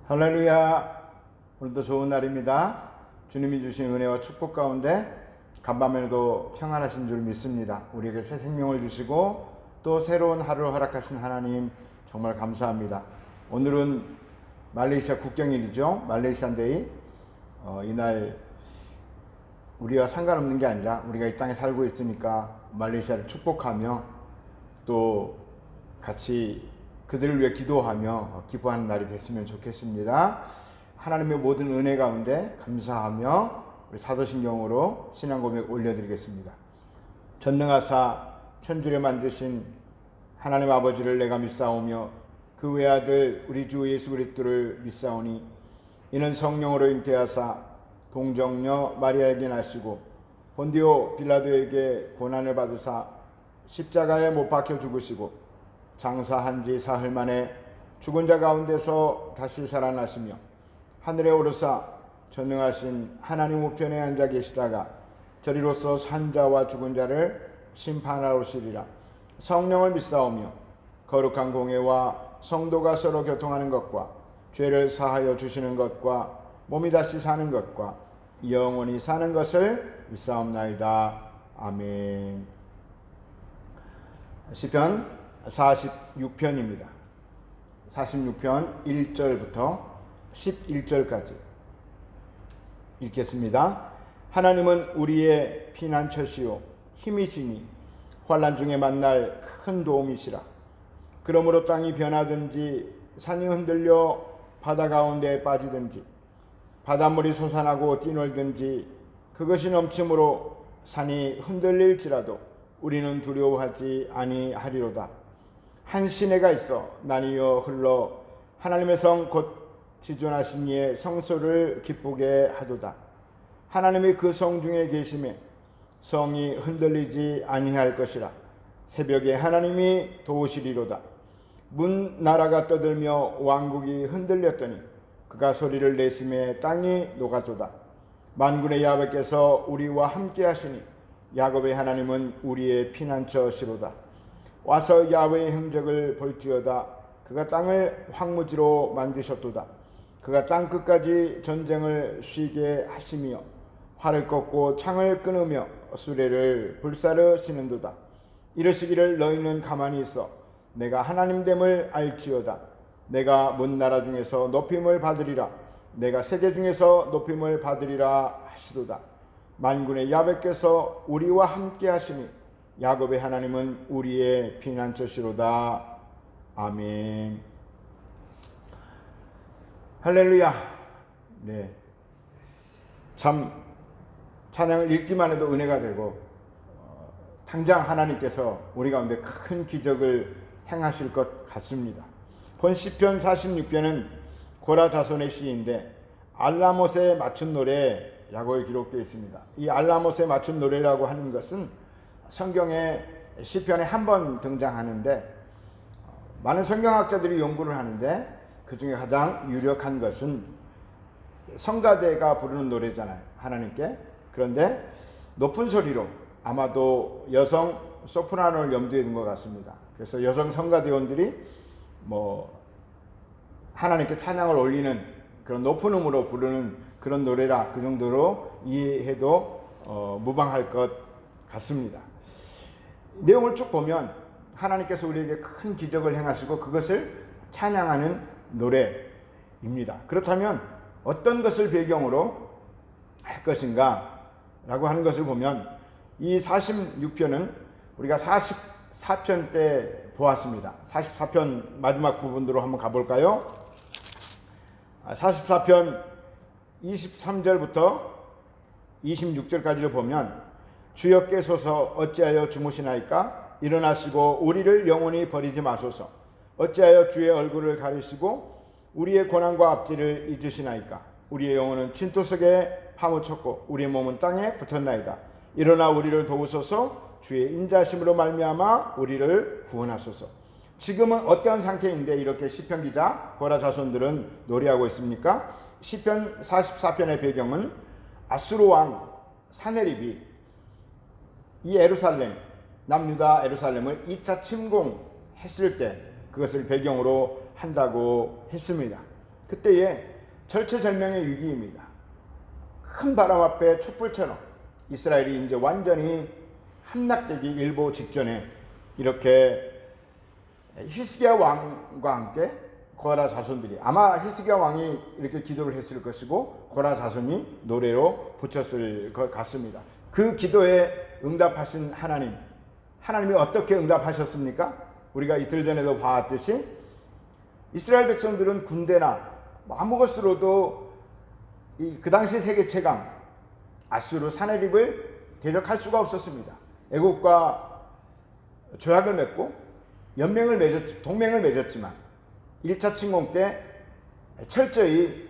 할렐루야. 오늘도 좋은 날입니다. 주님이 주신 은혜와 축복 가운데 간밤에도 평안하신 줄 믿습니다. 우리에게 새 생명을 주시고 또 새로운 하루를 허락하신 하나님 정말 감사합니다. 오늘은 말레이시아 국경일이죠. 말레이시안데이. 이날 우리와 상관없는 게 아니라 우리가 이 땅에 살고 있으니까 말레이시아를 축복하며 또 같이 그들을 위해 기도하며 기뻐하는 날이 됐으면 좋겠습니다. 하나님의 모든 은혜 가운데 감사하며 우리 사도신경으로 신앙 고백 올려드리겠습니다. 전능하사 천지를 만드신 하나님 아버지를 내가 믿사오며 그 외아들 우리 주 예수 그리스도를 믿사오니 이는 성령으로 잉태하사 동정녀 마리아에게 나시고 본디오 빌라도에게 고난을 받으사 십자가에 못 박혀 죽으시고 장사한 지 사흘 만에 죽은 자 가운데서 다시 살아나시며 하늘에 오르사 전능하신 하나님 우편에 앉아 계시다가 저리로서 산 자와 죽은 자를 심판하러 오시리라. 성령을 믿사오며 거룩한 공회와 성도가 서로 교통하는 것과 죄를 사하여 주시는 것과 몸이 다시 사는 것과 영원히 사는 것을 믿사옵나이다. 아멘. 시편 46편입니다. 46편 1절부터 11절까지 읽겠습니다. 하나님은 우리의 피난처시요 힘이시니 환난 중에 만날 큰 도움이시라. 그러므로 땅이 변하든지 산이 흔들려 바다 가운데에 빠지든지 바닷물이 솟아나고 뛰놀든지 그것이 넘침으로 산이 흔들릴지라도 우리는 두려워하지 아니하리로다. 한 시내가 있어 나뉘어 흘러 하나님의 성 곧 지존하신 이의 성소를 기쁘게 하도다. 하나님이 그 성 중에 계심에 성이 흔들리지 아니할 것이라. 새벽에 하나님이 도우시리로다. 문 나라가 떠들며 왕국이 흔들렸더니 그가 소리를 내심에 땅이 녹아도다. 만군의 야훼께서 우리와 함께 하시니 야곱의 하나님은 우리의 피난처시로다. 와서 야훼의 행적을 볼지어다. 그가 땅을 황무지로 만드셨도다. 그가 땅 끝까지 전쟁을 쉬게 하시며 활을 꺾고 창을 끊으며 수레를 불사르시는도다. 이르시기를 너희는 가만히 있어 내가 하나님됨을 알지어다. 내가 문 나라 중에서 높임을 받으리라. 내가 세계 중에서 높임을 받으리라 하시도다. 만군의 야훼께서 우리와 함께 하시니 야곱의 하나님은 우리의 피난처시로다. 아멘. 할렐루야. 네, 참 찬양을 읽기만 해도 은혜가 되고 당장 하나님께서 우리 가운데 큰 기적을 행하실 것 같습니다. 본 시편 46편은 고라 자손의 시인데 알라못에 맞춘 노래라고 기록되어 있습니다. 이 알라못에 맞춘 노래라고 하는 것은 성경의 시편에 한 번 등장하는데 많은 성경학자들이 연구를 하는데 그 중에 가장 유력한 것은 성가대가 부르는 노래잖아요, 하나님께. 그런데 높은 소리로, 아마도 여성 소프라노를 염두에 둔 것 같습니다. 그래서 여성 성가대원들이 하나님께 찬양을 올리는 그런 높은 음으로 부르는 그런 노래라, 그 정도로 이해해도 무방할 것 같습니다. 내용을 쭉 보면 하나님께서 우리에게 큰 기적을 행하시고 그것을 찬양하는 노래입니다. 그렇다면 어떤 것을 배경으로 할 것인가 라고 하는 것을 보면 이 46편은 우리가 44편 때 보았습니다. 44편 마지막 부분으로 한번 가볼까요? 44편 23절부터 26절까지를 보면 주여께서서 어찌하여 주무시나이까? 일어나시고 우리를 영원히 버리지 마소서. 어찌하여 주의 얼굴을 가리시고 우리의 고난과 압제를 잊으시나이까. 우리의 영혼은 진토 속에 파묻혔고 우리의 몸은 땅에 붙었나이다. 일어나 우리를 도우소서. 주의 인자심으로 말미암아 우리를 구원하소서. 지금은 어떠한 상태인데 이렇게 시편 기자 고라 자손들은 노래하고 있습니까? 시편 44편의 배경은 아수르 왕 사네립이 이 예루살렘, 남유다 예루살렘을 2차 침공했을 때 그것을 배경으로 한다고 했습니다. 그때의 절체절명의 위기입니다. 큰 바람 앞에 촛불처럼 이스라엘이 이제 완전히 함락되기 일보 직전에 이렇게 히스기야 왕과 함께 고라 자손들이, 아마 히스기야 왕이 이렇게 기도를 했을 것이고 고라 자손이 노래로 붙였을 것 같습니다. 그 기도에 응답하신 하나님이 어떻게 응답하셨습니까? 우리가 이틀 전에도 봤듯이 이스라엘 백성들은 군대나 아무 것으로도 그 당시 세계 최강 아수르 사네립을 대적할 수가 없었습니다. 애국과 조약을 맺고 동맹을 맺었지만 1차 침공 때 철저히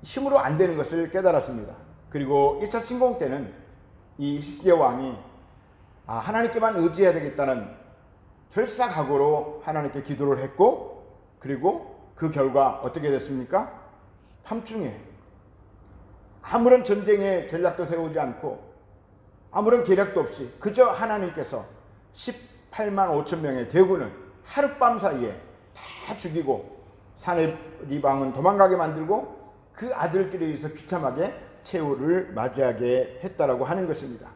힘으로 안 되는 것을 깨달았습니다. 그리고 1차 침공 때는 이 히스기야 왕이 하나님께만 의지해야 되겠다는 결사각오로 하나님께 기도를 했고, 그리고 그 결과 어떻게 됐습니까? 밤중에 아무런 전쟁의 전략도 세우지 않고 아무런 계략도 없이 그저 하나님께서 18만 5천 명의 대군을 하룻밤 사이에 다 죽이고 사네립 왕은 도망가게 만들고 그 아들들에 의해서 비참하게 최후를 맞이하게 했다라고 하는 것입니다.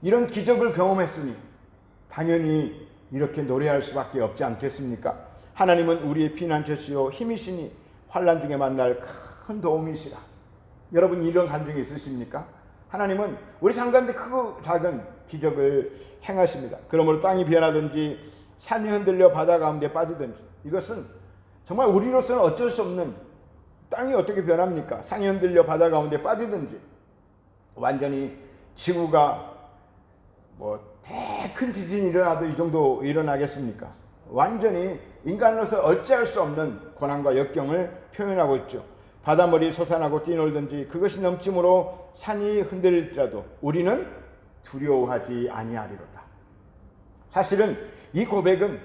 이런 기적을 경험했으니 당연히 이렇게 노래할 수밖에 없지 않겠습니까? 하나님은 우리의 피난처시요 힘이시니 환난 중에 만날 큰 도움이시라. 여러분 이런 감정이 있으십니까? 하나님은 우리 삶 가운데 크고 작은 기적을 행하십니다. 그러므로 땅이 변하든지 산이 흔들려 바다 가운데 빠지든지, 이것은 정말 우리로서는 어쩔 수 없는, 땅이 어떻게 변합니까? 산이 흔들려 바다 가운데 빠지든지, 완전히 지구가 큰 지진이 일어나도 이 정도 일어나겠습니까? 완전히 인간으로서 어찌할 수 없는 고난과 역경을 표현하고 있죠. 바닷물이 솟아나고 뛰놀든지 그것이 넘침으로 산이 흔들릴지라도 우리는 두려워하지 아니하리로다. 사실은 이 고백은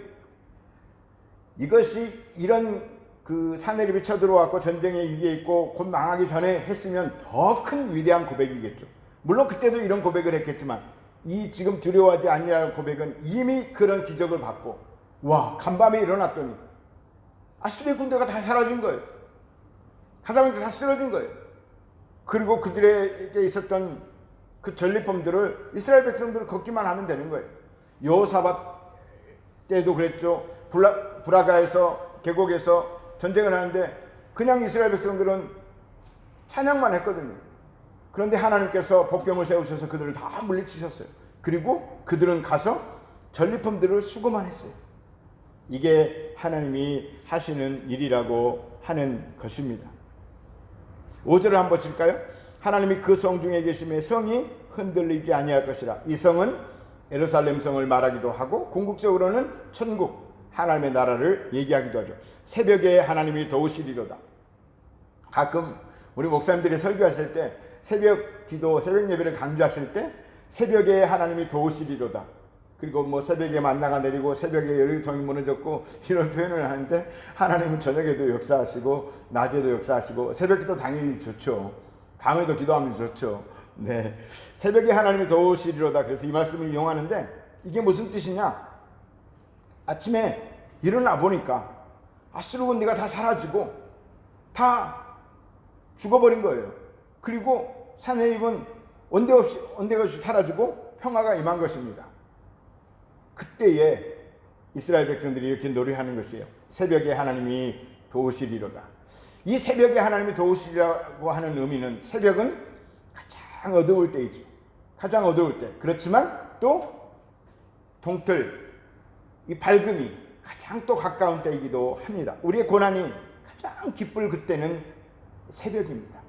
이것이 이런 그 사내립이 쳐들어왔고 전쟁의 위기에 있고 곧 망하기 전에 했으면 더 큰 위대한 고백이겠죠. 물론 그때도 이런 고백을 했겠지만 이 지금 두려워하지 아니하는 고백은 이미 그런 기적을 받고 간밤에 일어났더니 아수르의 군대가 다 사라진 거예요. 가다보니까 다 쓰러진 거예요. 그리고 그들에게 있었던 그 전리품들을 이스라엘 백성들을 걷기만 하면 되는 거예요. 여호사밧 때도 그랬죠. 브라가에서 계곡에서 전쟁을 하는데 그냥 이스라엘 백성들은 찬양만 했거든요. 그런데 하나님께서 복병을 세우셔서 그들을 다 물리치셨어요. 그리고 그들은 가서 전리품들을 수거만 했어요. 이게 하나님이 하시는 일이라고 하는 것입니다. 5절을 한번 보실까요? 하나님이 그 성 중에 계심에 성이 흔들리지 아니할 것이라. 이 성은 예루살렘 성을 말하기도 하고 궁극적으로는 천국 하나님의 나라를 얘기하기도 하죠. 새벽에 하나님이 도우시리로다. 가끔 우리 목사님들이 설교하실 때 새벽 기도, 새벽 예배를 강조하실 때 새벽에 하나님이 도우시리로다. 그리고 새벽에 만나가 내리고 새벽에 여리고성이 무너졌고 이런 표현을 하는데, 하나님은 저녁에도 역사하시고 낮에도 역사하시고 새벽 기도 당연히 좋죠. 밤에도 기도하면 좋죠. 네, 새벽에 하나님이 도우시리로다. 그래서 이 말씀을 이용하는데 이게 무슨 뜻이냐? 아침에 일어나 보니까 아수르 군대가 다 사라지고 다 죽어버린 거예요. 그리고 사내립은 언데가 없이 사라지고 평화가 임한 것입니다. 그때에 이스라엘 백성들이 이렇게 노래하는 것이에요. 새벽에 하나님이 도우시리로다. 이 새벽에 하나님이 도우시리라고 하는 의미는, 새벽은 가장 어두울 때이죠. 가장 어두울 때. 그렇지만 또 동틀, 이 밝음이 가장 또 가까운 때이기도 합니다. 우리의 고난이 가장 기쁠 그때는 새벽입니다.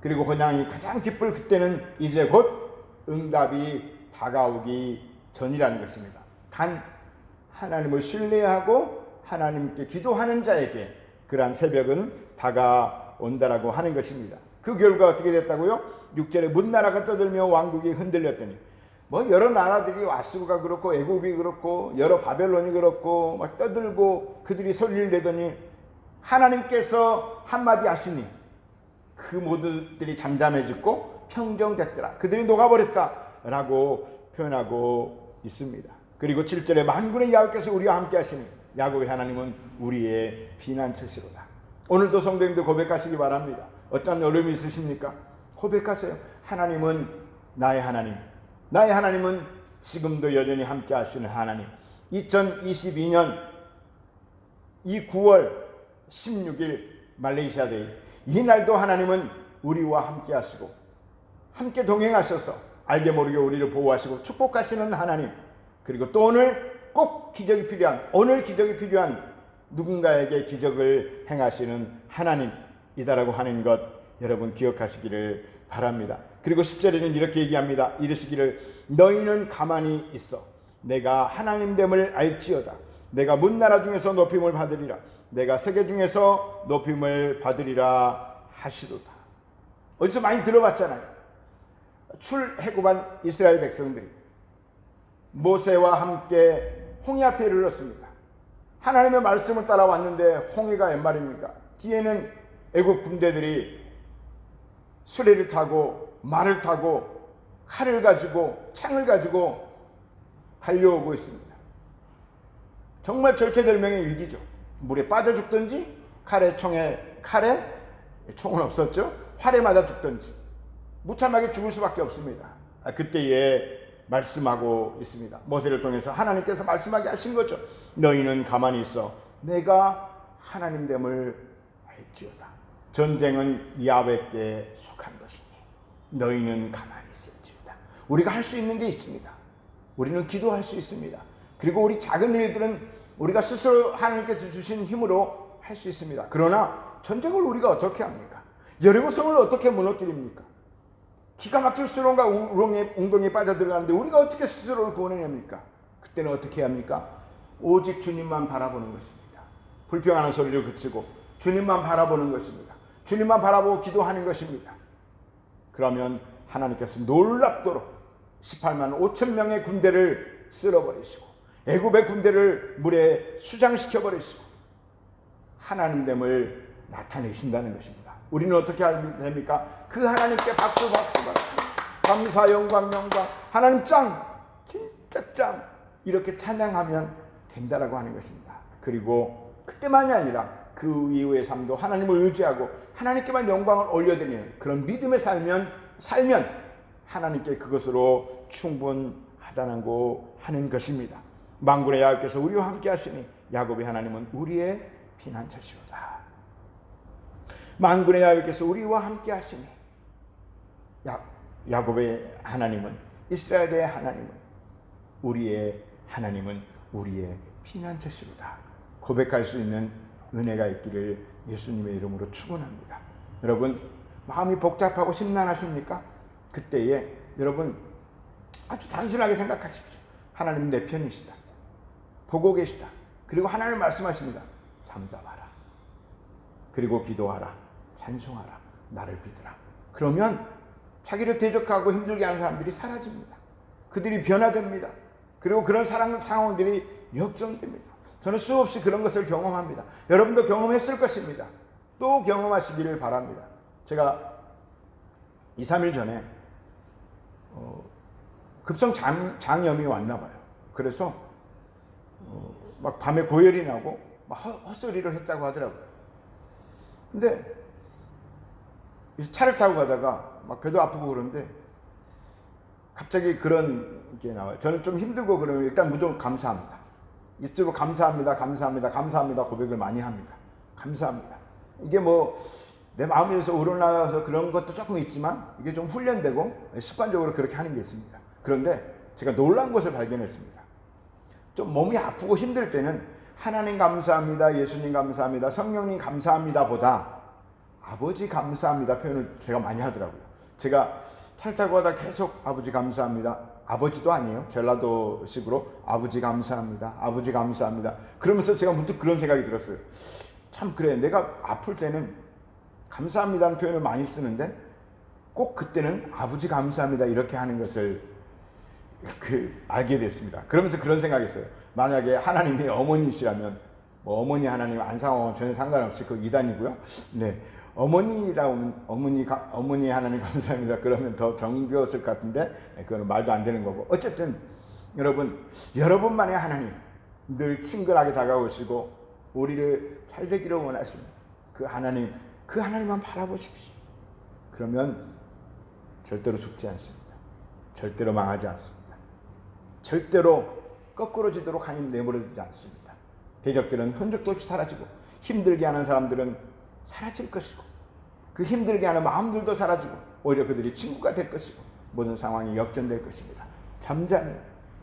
그리고 고난이 가장 기쁠 그때는 이제 곧 응답이 다가오기 전이라는 것입니다. 단 하나님을 신뢰하고 하나님께 기도하는 자에게 그러한 새벽은 다가온다라고 하는 것입니다. 그 결과 어떻게 됐다고요? 6절에 문나라가 떠들며 왕국이 흔들렸더니 뭐 여러 나라들이 아수르가 그렇고 애굽이 그렇고 여러 바벨론이 그렇고 막 떠들고 그들이 소리를 내더니 하나님께서 한마디 하시니 그 모두들이 잠잠해졌고 평정됐더라. 그들이 녹아버렸다라고 표현하고 있습니다. 그리고 7절에 만군의 여호와께서 우리와 함께 하시니 야곱의 하나님은 우리의 피난처시로다. 오늘도 성도님들 고백하시기 바랍니다. 어떤 어려움이 있으십니까? 고백하세요. 하나님은 나의 하나님. 나의 하나님은 지금도 여전히 함께 하시는 하나님. 2022년 이 9월 16일 말레이시아 데이, 이날도 하나님은 우리와 함께 하시고 함께 동행하셔서 알게 모르게 우리를 보호하시고 축복하시는 하나님. 그리고 또 오늘 꼭 기적이 필요한, 오늘 기적이 필요한 누군가에게 기적을 행하시는 하나님이다라고 하는 것 여러분 기억하시기를 바랍니다. 그리고 10절에는 이렇게 얘기합니다. 이르시기를 너희는 가만히 있어 내가 하나님됨을 알지어다. 내가 문나라 중에서 높임을 받으리라. 내가 세계 중에서 높임을 받으리라 하시도다. 어디서 많이 들어봤잖아요. 출애굽한 이스라엘 백성들이 모세와 함께 홍해 앞에 이르렀습니다. 하나님의 말씀을 따라왔는데 홍해가 웬 말입니까? 뒤에는 애굽 군대들이 수레를 타고 말을 타고 칼을 가지고 창을 가지고 달려오고 있습니다. 정말 절체절명의 위기죠. 물에 빠져 죽든지 칼에 총은 없었죠. 활에 맞아 죽든지 무참하게 죽을 수밖에 없습니다. 그때에 말씀하고 있습니다. 모세를 통해서 하나님께서 말씀하게 하신 거죠. 너희는 가만히 있어 내가 하나님됨을 알지어다. 전쟁은 야훼께 속한 것이니 너희는 가만히 있을지어다. 우리가 할 수 있는 게 있습니다. 우리는 기도할 수 있습니다. 그리고 우리 작은 일들은 우리가 스스로 하나님께서 주신 힘으로 할 수 있습니다. 그러나 전쟁을 우리가 어떻게 합니까? 여리고성을 어떻게 무너뜨립니까? 기가 막힐 수렁과 웅덩이에 빠져들어가는데 우리가 어떻게 스스로를 구원해냅니까? 그때는 어떻게 합니까? 오직 주님만 바라보는 것입니다. 불평하는 소리를 그치고 주님만 바라보는 것입니다. 주님만 바라보고 기도하는 것입니다. 그러면 하나님께서 놀랍도록 18만 5천 명의 군대를 쓸어버리시고 애굽의 군대를 물에 수장시켜버리시고 하나님됨을 나타내신다는 것입니다. 우리는 어떻게 하면 됩니까? 그 하나님께 박수 감사 영광 하나님 짱, 진짜 짱, 이렇게 찬양하면 된다라고 하는 것입니다. 그리고 그때만이 아니라 그 이후의 삶도 하나님을 의지하고 하나님께만 영광을 올려드리는 그런 믿음의 살면 하나님께 그것으로 충분하다고 하는 것입니다. 만군의 여호와께서 우리와 함께 하시니 야곱의 하나님은 우리의 피난처시로다. 만군의 여호와께서 우리와 함께 하시니 야곱의 하나님은, 이스라엘의 하나님은, 우리의 하나님은 우리의 피난처시로다. 고백할 수 있는 은혜가 있기를 예수님의 이름으로 축원합니다. 여러분 마음이 복잡하고 심란하십니까? 그때에 여러분 아주 단순하게 생각하십시오. 하나님 내 편이시다. 보고 계시다. 그리고 하나님 말씀하십니다. 잠잠하라. 그리고 기도하라. 찬송하라. 나를 믿으라. 그러면 자기를 대적하고 힘들게 하는 사람들이 사라집니다. 그들이 변화됩니다. 그리고 그런 상황들이 역전됩니다. 저는 수없이 그런 것을 경험합니다. 여러분도 경험했을 것입니다. 또 경험하시기를 바랍니다. 제가 2, 3일 전에 급성 장염이 왔나 봐요. 그래서 막 밤에 고열이 나고 막 헛소리를 했다고 하더라고요. 근데 차를 타고 가다가 막 배도 아프고 그런데 갑자기 그런 게 나와요. 저는 좀 힘들고 그러면 일단 무조건 감사합니다. 입술로 감사합니다 고백을 많이 합니다. 감사합니다. 이게 뭐 내 마음에서 우러나와서 그런 것도 조금 있지만 이게 좀 훈련되고 습관적으로 그렇게 하는 게 있습니다. 그런데 제가 놀란 것을 발견했습니다. 좀 몸이 아프고 힘들 때는 하나님 감사합니다, 예수님 감사합니다, 성령님 감사합니다 보다 아버지 감사합니다 표현을 제가 많이 하더라고요. 제가 차를 타고 가다 계속 아버지 감사합니다, 아버지도 아니에요. 전라도식으로 아버지 감사합니다. 아버지 감사합니다. 그러면서 제가 문득 그런 생각이 들었어요. 참 그래, 내가 아플 때는 감사합니다는 표현을 많이 쓰는데 꼭 그때는 아버지 감사합니다 이렇게 하는 것을 알게 됐습니다. 그러면서 그런 생각이 있어요. 만약에 하나님이 어머니시라면 뭐 어머니 하나님 안상홍은 전혀 상관없이 그 이단이고요. 네, 어머니라면 어머니 하나님 감사합니다. 그러면 더 정겨웠을 것 같은데 그건 말도 안 되는 거고. 어쨌든 여러분만의 하나님 늘 친근하게 다가오시고 우리를 잘 되기를 원하시는 그 하나님만 바라보십시오. 그러면 절대로 죽지 않습니다. 절대로 망하지 않습니다. 절대로 거꾸로지도록 하나님 내버려두지 않습니다. 대적들은 흔적도 없이 사라지고 힘들게 하는 사람들은 사라질 것이고 그 힘들게 하는 마음들도 사라지고 오히려 그들이 친구가 될 것이고 모든 상황이 역전될 것입니다. 잠잠히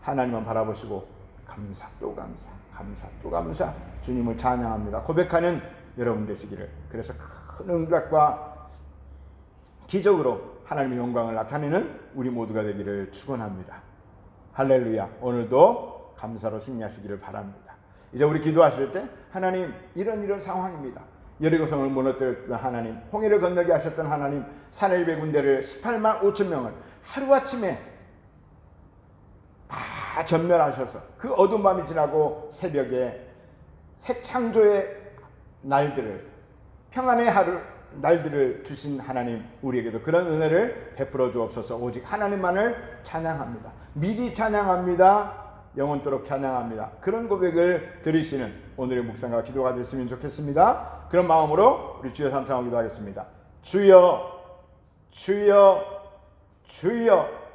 하나님만 바라보시고 감사 또 감사, 감사 또 감사, 주님을 찬양합니다 고백하는 여러분 되시기를. 그래서 큰 응답과 기적으로 하나님의 영광을 나타내는 우리 모두가 되기를 축원합니다. 할렐루야. 오늘도 감사로 승리하시기를 바랍니다. 이제 우리 기도하실 때 하나님 이런 상황입니다. 여리고성을 무너뜨렸던 하나님, 홍해를 건너게 하셨던 하나님, 사내립의 군대를 18만 5천 명을 하루아침에 다 전멸하셔서 그 어두운 밤이 지나고 새벽에 새 창조의 날들을, 평안의 날들을 주신 하나님, 우리에게도 그런 은혜를 베풀어 주옵소서. 오직 하나님만을 찬양합니다. 미리 찬양합니다. 영원토록 찬양합니다. 그런 고백을 드리시는 오늘의 묵상과 기도가 됐으면 좋겠습니다. 그런 마음으로 우리 주여 삼창하고 기도하겠습니다. 주여, 주여, 주여.